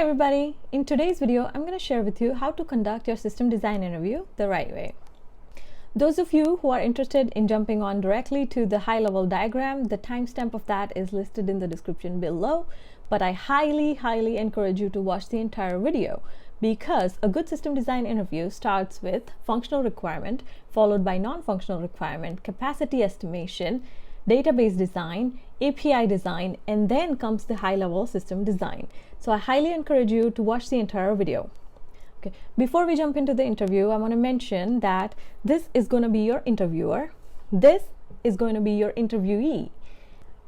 everybody! In today's video, I'm going to share with you how to conduct your system design interview the right way. Those of you who are interested in jumping on directly to the high-level diagram, the timestamp of that is listed in the description below, but I highly encourage you to watch the entire video because a good system design interview starts with functional requirement, followed by non-functional requirement, capacity estimation, database design, API design, and then comes the high-level system design. So I highly encourage you to watch the entire video. Okay. Before we jump into the interview, I want to mention that this is going to be your interviewer. This is going to be your interviewee.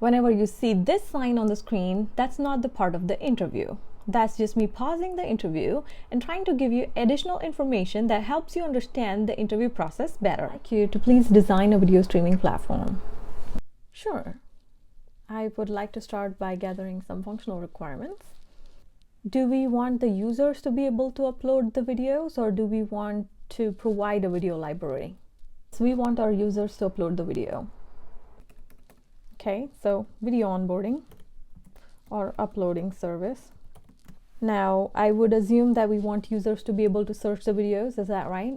Whenever you see this sign on the screen, that's not the part of the interview. That's just me pausing the interview and trying to give you additional information that helps you understand the interview process better. I'd like you to please design a video streaming platform. Sure. I would like to start by gathering some functional requirements. Do we want the users to be able to upload the videos, or do we want to provide a video library? So we want our users to upload the video. Okay, so video onboarding or uploading service. Now, I would assume that we want users to be able to search the videos. Is that right?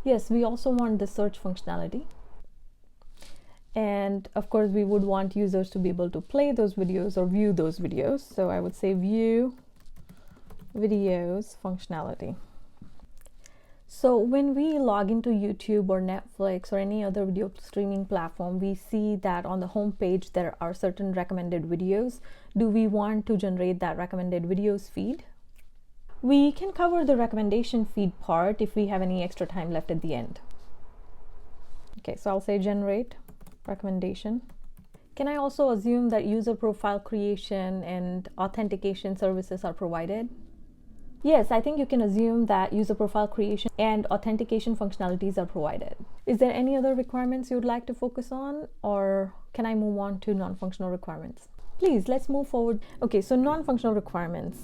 Yes, we also want the search functionality. And of course, we would want users to be able to play those videos or view those videos. So I would say view videos functionality. So when we log into YouTube or Netflix or any other video streaming platform, we see that on the home page there are certain recommended videos. Do we want to generate that recommended videos feed? We can cover the recommendation feed part if we have any extra time left at the end. Okay, so I'll say generate recommendation. Can I also assume that user profile creation and authentication services are provided? Yes, I think you can assume that user profile creation and authentication functionalities are provided. Is there any other requirements you would like to focus on, or can I move on to non-functional requirements? Please, let's move forward. Okay, so non-functional requirements.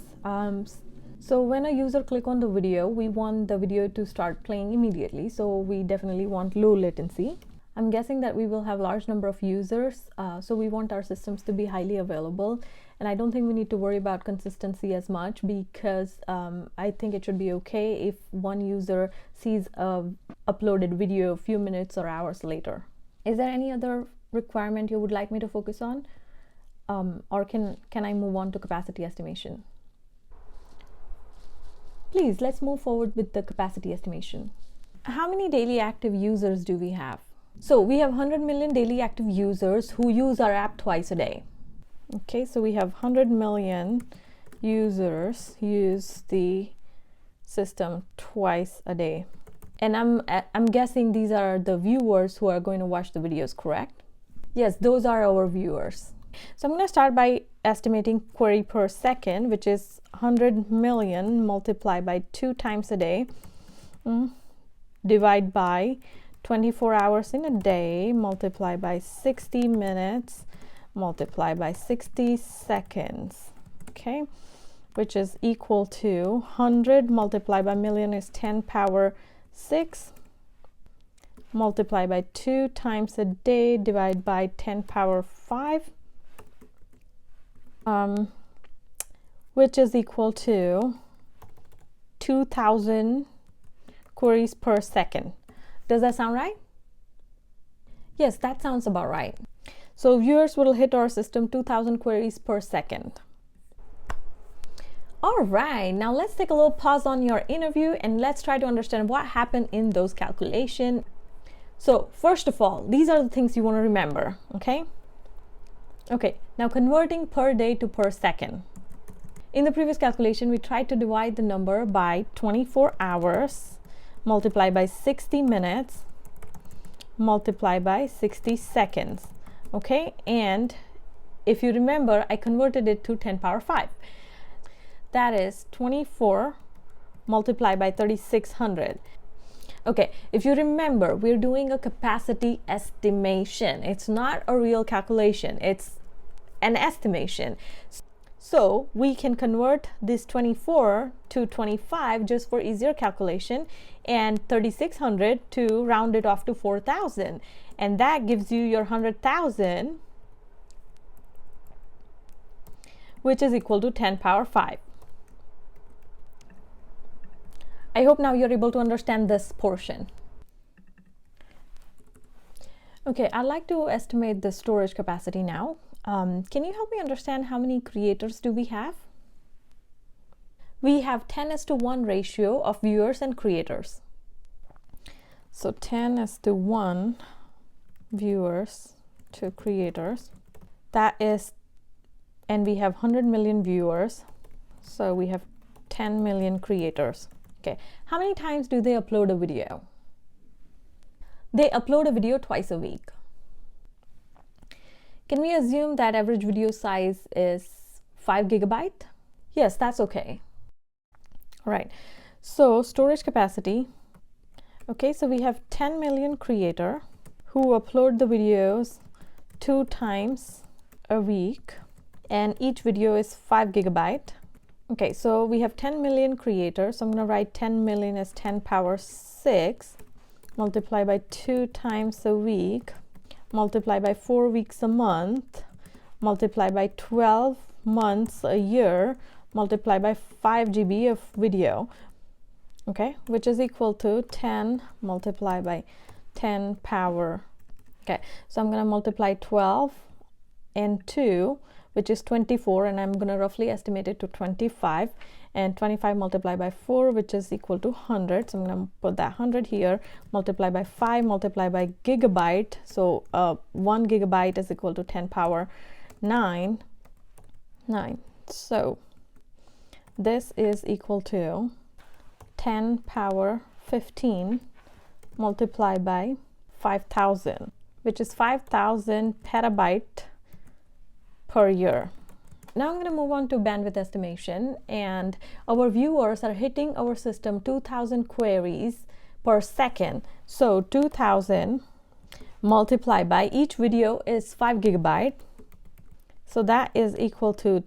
So when a user click on the video, we want the video to start playing immediately. So we definitely want low latency. I'm guessing that we will have a large number of users, so we want our systems to be highly available. And I don't think we need to worry about consistency as much because I think it should be okay if one user sees a uploaded video a few minutes or hours later. Is there any other requirement you would like me to focus on? Or can I move on to capacity estimation? Please, let's move forward with the capacity estimation. How many daily active users do we have? So we have 100 million daily active users who use our app twice a day. Okay, so we have 100 million users use the system twice a day. And I'm guessing these are the viewers who are going to watch the videos, correct? Yes, those are our viewers. So I'm going to start by estimating query per second, which is 100 million multiplied by 2 times a day, divide by 24 hours in a day, multiply by 60 minutes, multiply by 60 seconds, okay, which is equal to 100 multiplied by million is 10 power 6, multiply by 2 times a day, divide by 10 power 5, which is equal to 2,000 queries per second. Does that sound right? Yes, that sounds about right. So viewers will hit our system 2,000 queries per second. All right, now let's take a little pause on your interview and let's try to understand what happened in those calculations. So first of all, these are the things you want to remember, okay? Okay, now converting per day to per second. In the previous calculation, we tried to divide the number by 24 hours, multiply by 60 minutes, multiply by 60 seconds. Okay, and if you remember, I converted it to 10 power 5. That is 24 multiplied by 3600. Okay, if you remember, we're doing a capacity estimation. It's not a real calculation, it's an estimation. So we can convert this 24 to 25 just for easier calculation, and 3600 to round it off to 4000, and that gives you your 100,000, which is equal to 10 power 5. I hope now you're able to understand this portion. Okay, I'd like to estimate the storage capacity now. Can you help me understand how many creators do we have? We have 10:1 ratio of viewers and creators. So 10:1 viewers to creators. That is, and we have 100 million viewers. So we have 10 million creators. Okay, how many times do they upload a video? They upload a video twice a week. Can we assume that average video size is 5 GB? Yes, that's okay. All right, so storage capacity. Okay, so we have 10 million creator who upload the videos 2 times a week, and each video is 5 GB. Okay, so we have 10 million creators. So I'm going to write 10 million as 10 power 6, multiply by 2 times a week, multiply by 4 weeks a month, multiply by 12 months a year, multiply by 5 GB of video, okay, which is equal to 10 multiplied by 10 power. Okay, so I'm going to multiply 12 and 2, which is 24, and I'm going to roughly estimate it to 25, and 25 multiplied by 4, which is equal to 100. So I'm going to put that 100 here, multiply by 5, multiply by gigabyte. So 1 gigabyte is equal to 10 power 9. So this is equal to 10 power 15 multiplied by 5,000, which is 5,000 petabyte per year. Now I'm going to move on to bandwidth estimation, and our viewers are hitting our system 2,000 queries per second. So 2,000 multiplied by each video is 5 GB. So that is equal to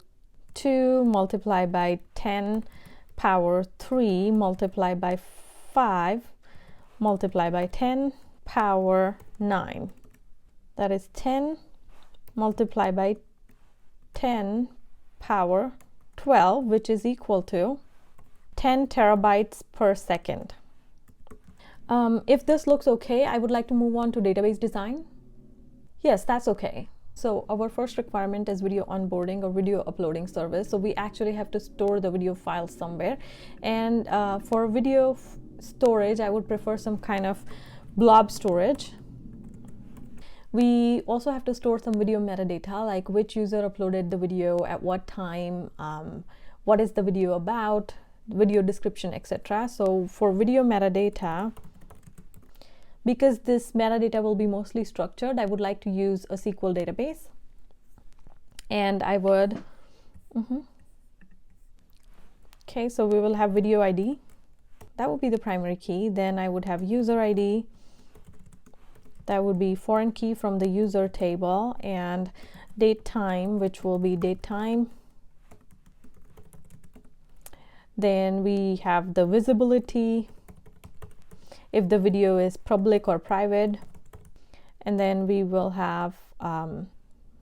2 multiplied by 10 power 3 multiplied by 5 multiplied by 10 power 9. That is 10 multiplied by 10 power 12, which is equal to 10 terabytes per second. If this looks okay, I would like to move on to database design. Yes, that's okay. So our first requirement is video onboarding or video uploading service. So we actually have to store the video file somewhere, and for video storage I would prefer some kind of blob storage. We also have to store some video metadata, like which user uploaded the video at what time, what is the video about, video description, etc. So for video metadata, because this metadata will be mostly structured, I would like to use a SQL database. And I would, okay, so we will have video ID. That would be the primary key. Then I would have user ID. That would be foreign key from the user table, and date time, which will be date time. Then we have the visibility, if the video is public or private. And then we will have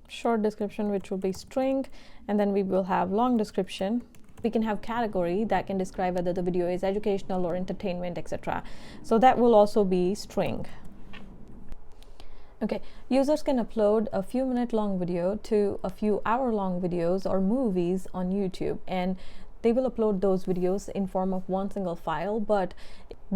short description, which will be string, and then we will have long description. We can have category that can describe whether the video is educational or entertainment, etc. So that will also be string. Okay, users can upload a few minute long video to a few hour long videos or movies on YouTube, and they will upload those videos in form of one single file. But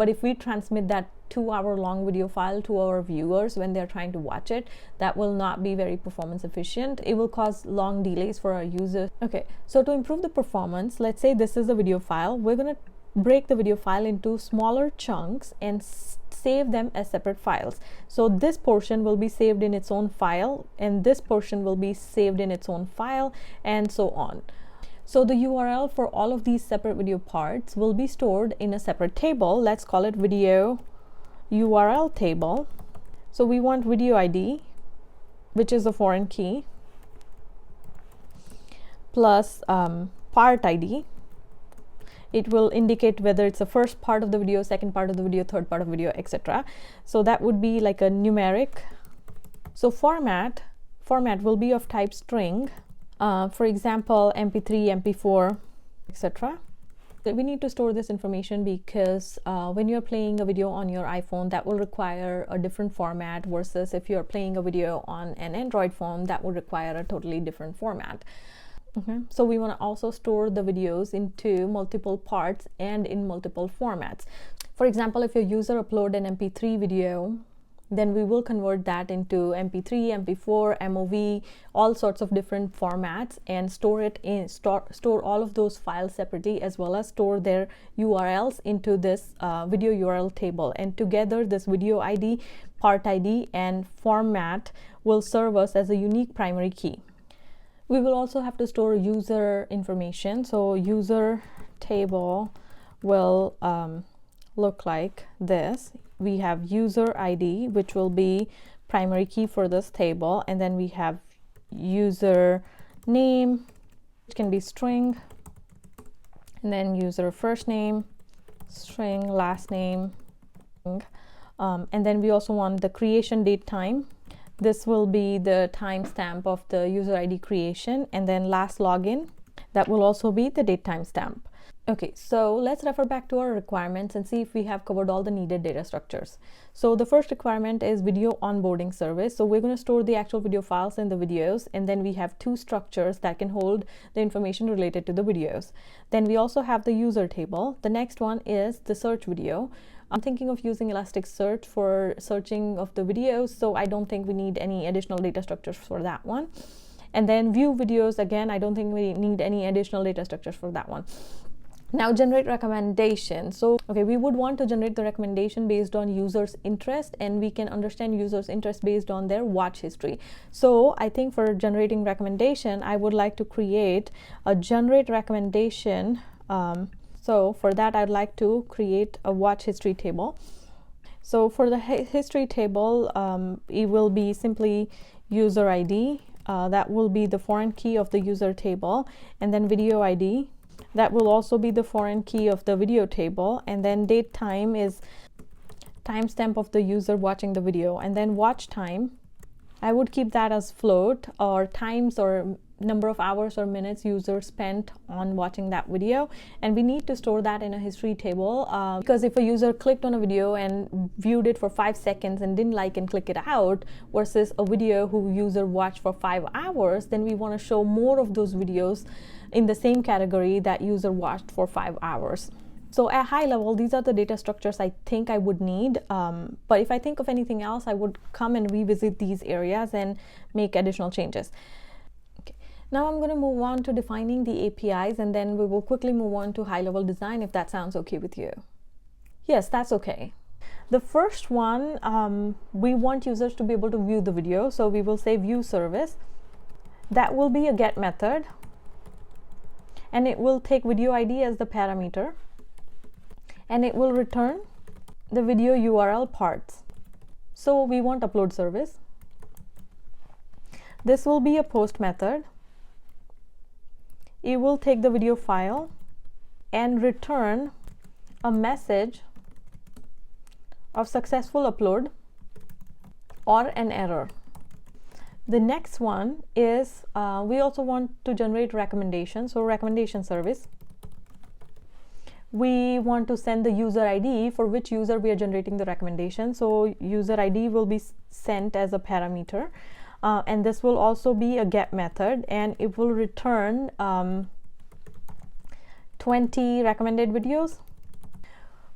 if we transmit that 2 hour long video file to our viewers when they're trying to watch it, that will not be very performance efficient. It will cause long delays for our users. Okay, so to improve the performance, let's say this is the video file. We're going to break the video file into smaller chunks and save them as separate files. So this portion will be saved in its own file, and this portion will be saved in its own file, and so on. So the URL for all of these separate video parts will be stored in a separate table. Let's call it video URL table. So we want video ID, which is a foreign key, plus part ID. It will indicate whether it's the first part of the video, second part of the video, third part of the video, etc. So that would be like a numeric. So format will be of type string, For example, MP3, MP4, etc. We need to store this information because when you're playing a video on your iPhone, that will require a different format versus if you're playing a video on an Android phone, that will require a totally different format. So we want to also store the videos into multiple parts and in multiple formats. For example, if your user upload an MP3 video, then we will convert that into MP3, MP4, MOV, all sorts of different formats, and store it in store all of those files separately, as well as store their URLs into this video URL table. And together, this video ID, part ID, and format will serve us as a unique primary key. We will also have to store user information. So user table will look like this. We have user ID, which will be primary key for this table, and then we have user name, which can be string, and then user first name, string, last name, and then we also want the creation date time. This will be the timestamp of the user ID creation, and then last login, that will also be the date timestamp. Okay, so let's refer back to our requirements and see if we have covered all the needed data structures. So the first requirement is video onboarding service. So we're going to store the actual video files in the videos, and then we have two structures that can hold the information related to the videos. Then we also have the user table. The next one is the search video. I'm thinking of using Elasticsearch for searching of the videos, so I don't think we need any additional data structures for that one. And then view videos, again, I don't think we need any additional data structures for that one. Now, generate recommendation. So, okay, we would want to generate the recommendation based on users' interest, and we can understand users' interest based on their watch history. So, I think for generating recommendation, I would like to create a generate recommendation. So, for that, I'd like to create a watch history table. So, for the history table, it will be simply user ID. That will be the foreign key of the user table, and then video ID. That will also be the foreign key of the video table, and then date time is timestamp of the user watching the video, and then watch time, I would keep that as float, or times or number of hours or minutes user spent on watching that video. And we need to store that in a history table because if a user clicked on a video and viewed it for 5 seconds and didn't like and click it out versus a video who user watched for 5 hours, then we want to show more of those videos in the same category that user watched for 5 hours. So at high level, these are the data structures I think I would need. But if I think of anything else, I would come and revisit these areas and make additional changes. Okay. Now I'm going to move on to defining the APIs, and then we will quickly move on to high-level design if that sounds okay with you. Yes, that's okay. The first one, we want users to be able to view the video. So we will say view service. That will be a get method, and it will take video ID as the parameter, and it will return the video URL parts. So we want upload service. This will be a post method. It will take the video file and return a message of successful upload or an error. The next one is we also want to generate recommendations. So recommendation service. We want to send the user ID for which user we are generating the recommendation. So user ID will be sent as a parameter. And this will also be a get method, and it will return 20 recommended videos.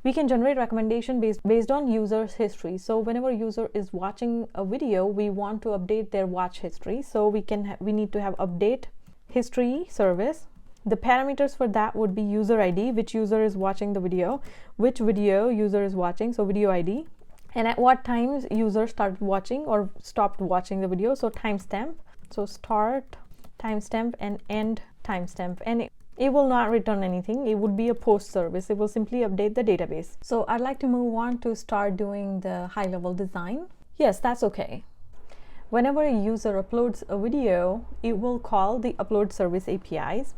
We can generate recommendation based on user's history. So whenever user is watching a video, we want to update their watch history. So we need to have update history service. The parameters for that would be user ID, which user is watching the video, which video user is watching, so video ID, and at what times user started watching or stopped watching the video, so timestamp. So start timestamp and end timestamp, and it will not return anything. It would be a post service. It will simply update the database. So I'd like to move on to start doing the high-level design. Yes, that's okay. Whenever a user uploads a video, it will call the upload service APIs.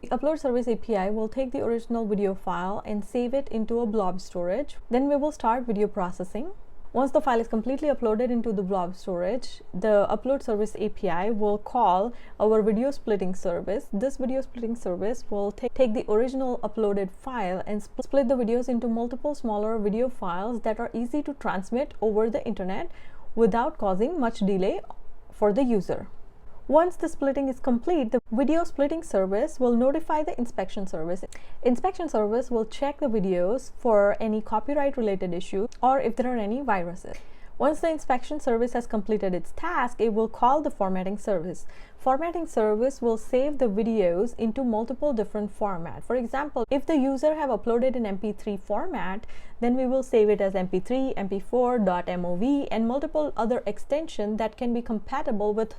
The upload service API will take the original video file and save it into a blob storage. Then we will start video processing. Once the file is completely uploaded into the blob storage, the upload service API will call our video splitting service. This video splitting service will take the original uploaded file and split the videos into multiple smaller video files that are easy to transmit over the internet without causing much delay for the user. Once the splitting is complete, the video splitting service will notify the inspection service. Inspection service will check the videos for any copyright related issue or if there are any viruses. Once the inspection service has completed its task, it will call the formatting service. Formatting service will save the videos into multiple different formats. For example, if the user have uploaded an MP3 format, then we will save it as MP3, MP4, .mov, and multiple other extensions that can be compatible with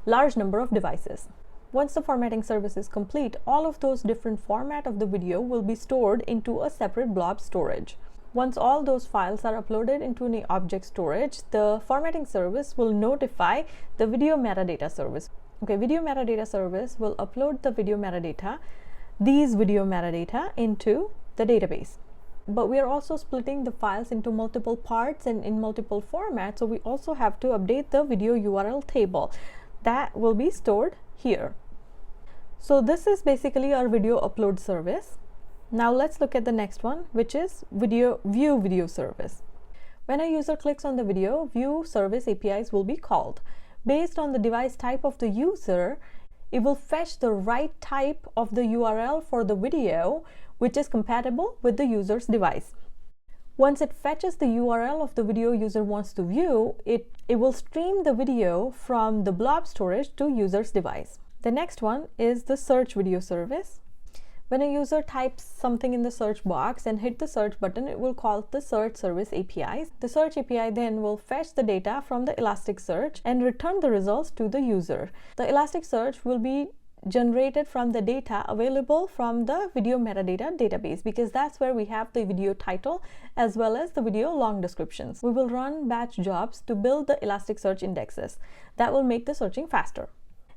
large number of devices. Once the formatting service is complete, all of those different formats of the video will be stored into a separate blob storage. Once all those files are uploaded into an object storage, the formatting service will notify the video metadata service. Okay, video metadata service will upload the video metadata, these video metadata, into the database. But we are also splitting the files into multiple parts and in multiple formats, so we also have to update the video URL table. That will be stored here. So this is basically our video upload service. Now let's look at the next one, which is view video service. When a user clicks on the video, view service APIs will be called. Based on the device type of the user, it will fetch the right type of the URL for the video, which is compatible with the user's device. Once it fetches the URL of the video user wants to view, it will stream the video from the blob storage to user's device. The next one is the search video service. When a user types something in the search box and hit the search button, it will call the search service API. The search API then will fetch the data from the Elasticsearch and return the results to the user. The Elasticsearch will be generated from the data available from the video metadata database, because that's where we have the video title as well as the video long descriptions. We will run batch jobs to build the Elasticsearch indexes. That will make the searching faster.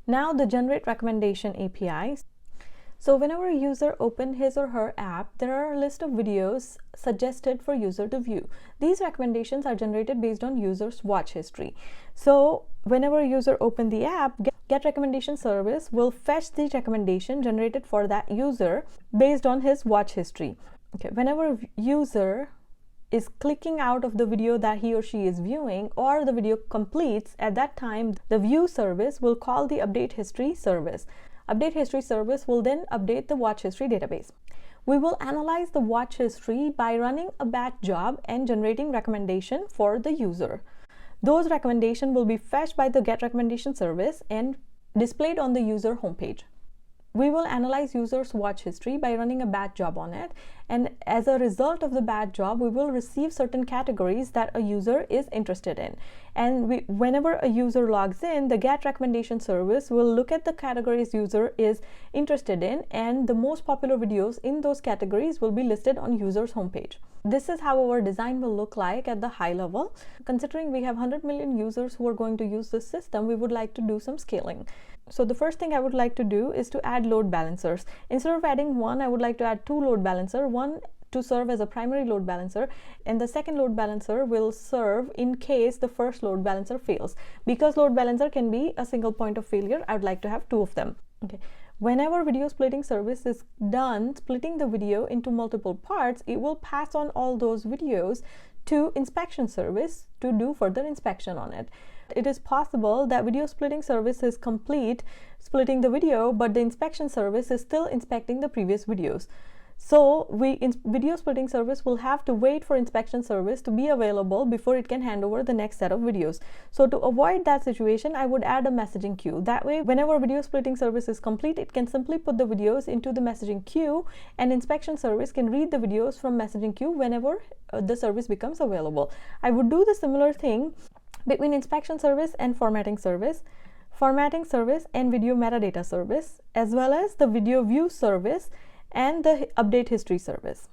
Now the generate recommendation API. So whenever a user opens his or her app, there are a list of videos suggested for user to view. These recommendations are generated based on user's watch history. So whenever a user opens the app, Get Recommendation service will fetch the recommendation generated for that user based on his watch history. Okay, whenever a user is clicking out of the video that he or she is viewing, or the video completes, at that time the view service will call the update history service. Update history service will then update the watch history database. We will analyze the watch history by running a batch job and generating recommendation for the user. Those recommendations will be fetched by the Get Recommendation service and displayed on the user homepage. We will analyze user's watch history by running a batch job on it, and as a result of the batch job, we will receive certain categories that a user is interested in. And whenever a user logs in, the Get Recommendation service will look at the categories user is interested in, and the most popular videos in those categories will be listed on user's homepage. This is how our design will look like at the high level. Considering we have 100 million users who are going to use this system, we would like to do some scaling. So the first thing I would like to do is to add load balancers. Instead of adding one, I would like to add two load balancers, one to serve as a primary load balancer, and the second load balancer will serve in case the first load balancer fails. Because load balancer can be a single point of failure, I would like to have two of them. Okay. Whenever video splitting service is done, splitting the video into multiple parts, it will pass on all those videos to inspection service to do further inspection on it. It is possible that video splitting service is complete splitting the video, but the inspection service is still inspecting the previous videos. So video splitting service will have to wait for inspection service to be available before it can hand over the next set of videos. So to avoid that situation, I would add a messaging queue. That way, whenever video splitting service is complete, it can simply put the videos into the messaging queue, and inspection service can read the videos from messaging queue whenever the service becomes available. I would do the similar thing between inspection service and formatting service and video metadata service, as well as the video view service and the update history service.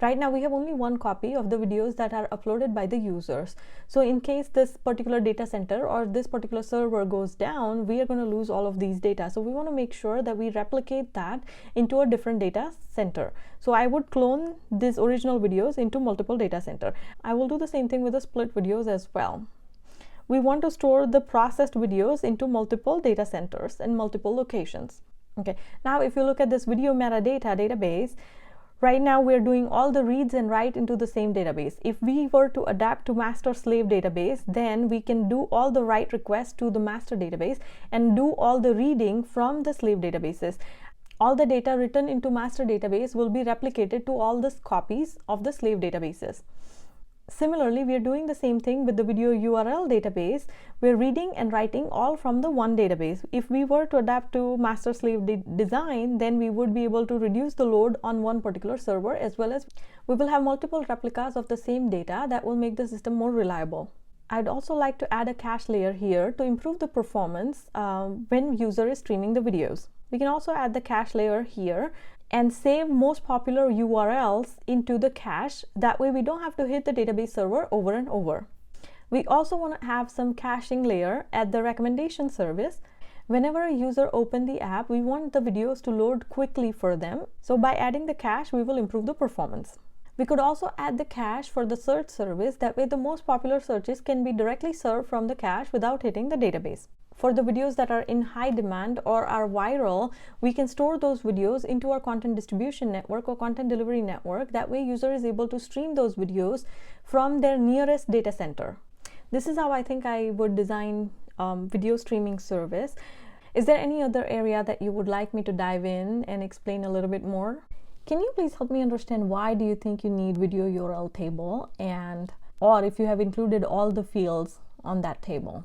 Right now we have only one copy of the videos that are uploaded by the users. So in case this particular data center or this particular server goes down, we are going to lose all of these data. So we want to make sure that we replicate that into a different data center. So I would clone these original videos into multiple data center. I will do the same thing with the split videos as well. We want to store the processed videos into multiple data centers and multiple locations. Okay, now if you look at this video metadata database, right now we're doing all the reads and write into the same database. If we were to adapt to master slave database, then we can do all the write requests to the master database and do all the reading from the slave databases. All the data written into master database will be replicated to all the copies of the slave databases. Similarly, we are doing the same thing with the video URL database. We're reading and writing all from the one database. If we were to adapt to master slave design, then we would be able to reduce the load on one particular server, as well as we will have multiple replicas of the same data that will make the system more reliable. I'd also like to add a cache layer here to improve the performance when user is streaming the videos. We can also add the cache layer here and save most popular URLs into the cache. That way we don't have to hit the database server over and over. We also want to have some caching layer at the recommendation service. Whenever a user opens the app, we want the videos to load quickly for them. So by adding the cache, we will improve the performance. We could also add the cache for the search service. That way the most popular searches can be directly served from the cache without hitting the database. For the videos that are in high demand or are viral, we can store those videos into our content distribution network or content delivery network. That way user is able to stream those videos from their nearest data center. This is how I think I would design video streaming service. Is there any other area that you would like me to dive in and explain a little bit more? Can you please help me understand why do you think you need video URL table, or if you have included all the fields on that table?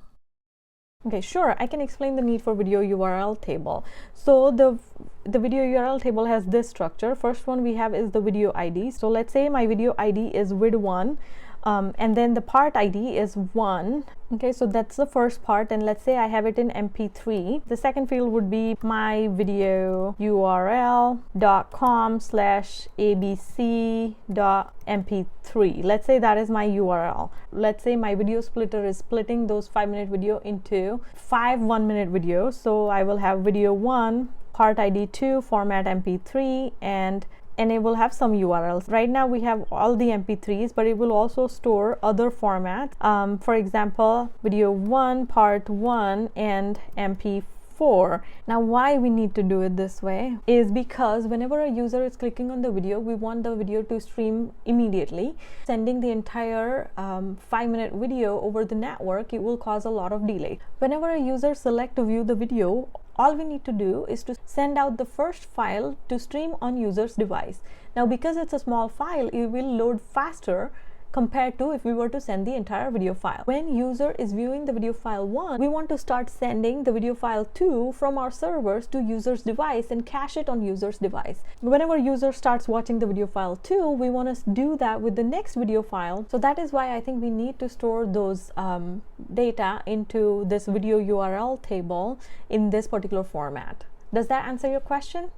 Okay, sure, I can explain the need for video URL table. So the video URL table has this structure. First one we have is the video ID. So let's say my video ID is vid1, and then the part ID is 1. Okay, so that's the first part, and let's say I have it in MP3. The second field would be my video url.com/abc.mp3. Let's say that is my URL. Let's say my video splitter is splitting those 5-minute video into 5 1-minute videos. So I will have video 1, part ID 2, format MP3, and it will have some URLs. Right now we have all the MP3s, but it will also store other formats. For example, video 1, part 1, and MP4. Now why we need to do it this way is because whenever a user is clicking on the video, we want the video to stream immediately. Sending the entire 5-minute video over the network, it will cause a lot of delay. Whenever a user selects to view the video, all we need to do is to send out the first file to stream on user's device. Now because it's a small file, it will load faster compared to if we were to send the entire video file. When user is viewing the video file 1, we want to start sending the video file 2 from our servers to user's device and cache it on user's device. Whenever user starts watching the video file 2, we want to do that with the next video file. So that is why I think we need to store those data into this video URL table in this particular format. Does that answer your question?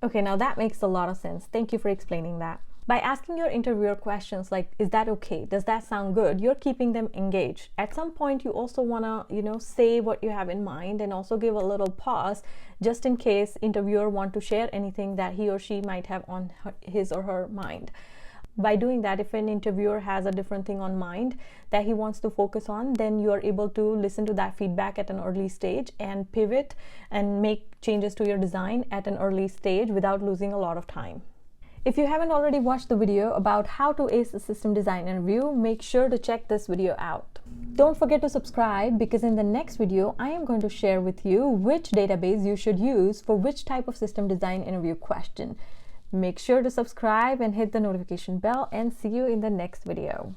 Okay, now that makes a lot of sense. Thank you for explaining that. By asking your interviewer questions like, is that okay? Does that sound good? You're keeping them engaged. At some point, you also want to, say what you have in mind and also give a little pause just in case interviewer want to share anything that he or she might have on his or her mind. By doing that, if an interviewer has a different thing on mind that he wants to focus on, then you are able to listen to that feedback at an early stage and pivot and make changes to your design at an early stage without losing a lot of time. If you haven't already watched the video about how to ace a system design interview, make sure to check this video out. Don't forget to subscribe, because in the next video, I am going to share with you which database you should use for which type of system design interview question. Make sure to subscribe and hit the notification bell, and see you in the next video.